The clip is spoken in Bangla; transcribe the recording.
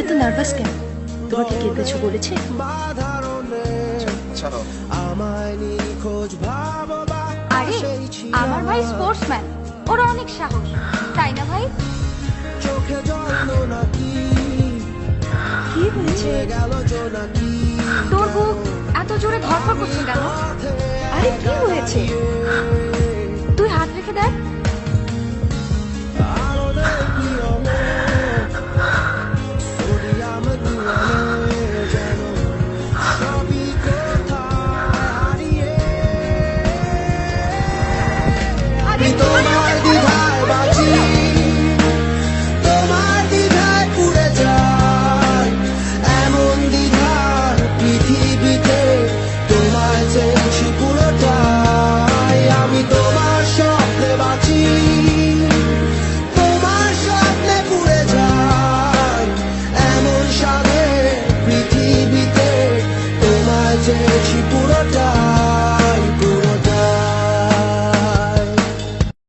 এত নার্ভাস কেন? তোমাকে কে কিছু বলেছে? আরে আমার ভাই স্পোর্টসম্যান, ওরা অনেক সাহস, তাই না ভাই? কি হয়েছে? তোর বুক এত জোরে ধরফর করছে কেন? আরে কি হয়েছে? তুই হাত রেখে দেখ। আরে তোমার দ্বিধায় বাঁচি, তোমার দ্বিধায় পুড়ে যায়, এমন দ্বিধার পৃথিবীতে তোমায় চেয়েছি পুরোটাই। আমি তোমার স্বপ্নে বাঁচি, তোমার স্বপ্নে পুড়ে যায়, এমন স্বাদে পৃথিবীতে তোমায় চেয়েছি পুরোটাই।